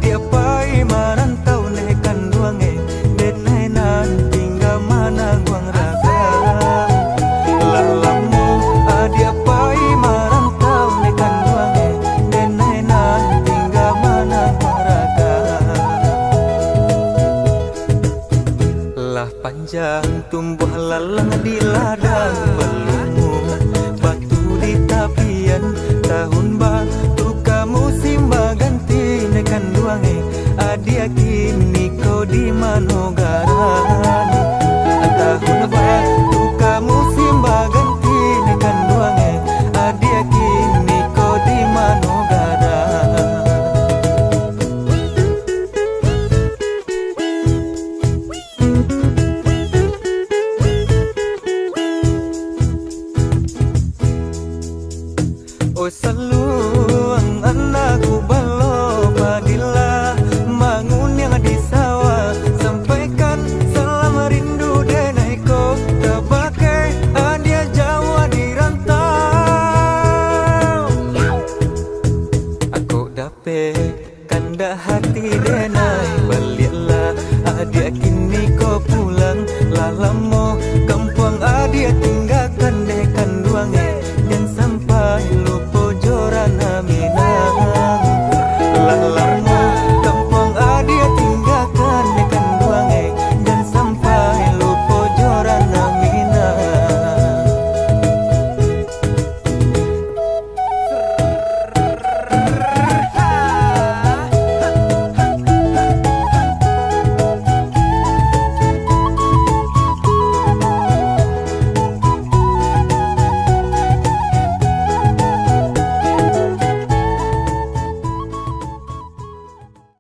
adia pai marantau nekan duange denai nan tinggal mana guang raga lalamu adia pai marantau nekan duange denai nan tinggal mana guang raga lah panjang tumbuh lalang di ladang belummu batu di tapian tahun batu kamu simba ganti nekan duange adia kini kau di manogaran tahun batu kamu simba ganti nekan duange adia kini kau di manogaran. Oh saluang anakku balo padilah mangun yang di sawah sampaikan salam rindu denai ko tabakai adia Jawa di rantau aku dape kanda hati denai balilah adia kini ko pulang lalamo kampung adia tinggal